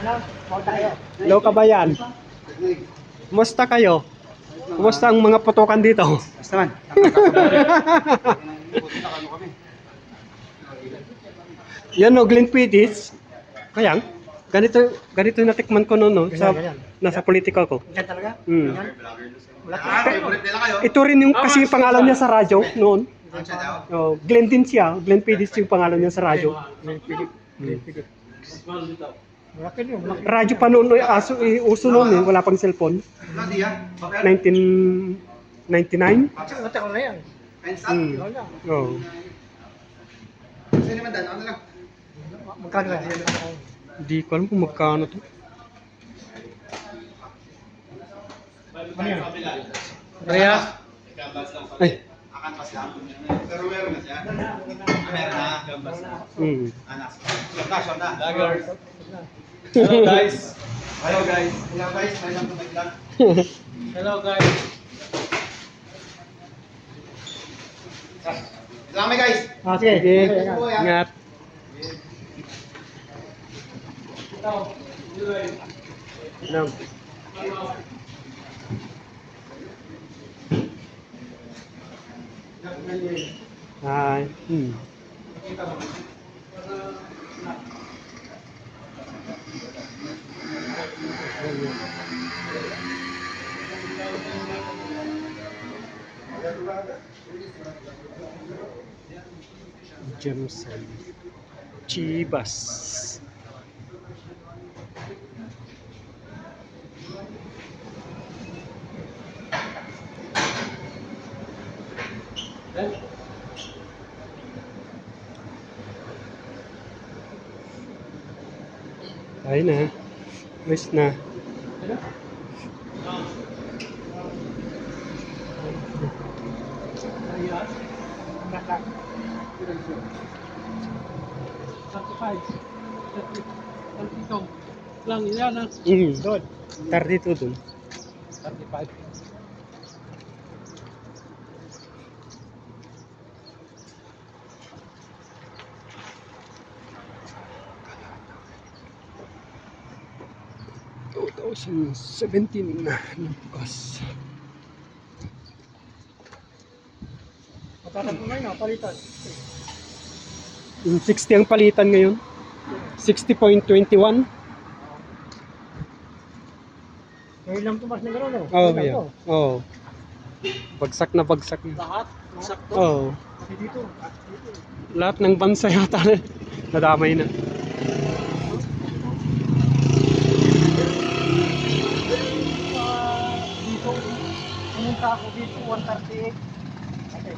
Hello kabayan. Kumusta kayo? Kumusta ang mga putukan dito? Basta man. Yan o, Glenn Pidis. Kaya, ganito yung natikman ko noon, no? Nasa politika ko. Yan talaga? Hmm. Wala Ito rin yung kasi yung pangalan niya sa radyo noon. Oh, Glenn din siya. Glenn Pidis yung pangalan niya sa radyo. Malaki yun. Radyo pa noon, uso noon eh. Wala pang cellphone. 1999. Matagal na yan. Hmm. Oh. Magkano yan? Hindi ko alam kung magkano to. Ano yan? Rhea? Ay. Pero meron na siya. Meron na. Hmm. Shot na. Hello guys. Hello guys. Hello guys. May lang tumigla. Hello guys. Salamat guys. Ah, sige. Sige. Ingat. Lang. Hi. Hmm. Jameson. Chivas. Ayun na. Wish na. Lang yan ah. Doon. 32 doon. 35. Thousand 17 na bukas. Matatas mo ngayon, palitan. Yung 60 ang palitan ngayon. 60.21. Ngayon lang tumas na gano'n, no? Oh, yeah. Oh. Bagsak na bagsak na. Lahat, sakto. Oh. Kasi dito. Lahat ng bansa yata nadamay na. Dito, pumunta ako dito, 138. Okay.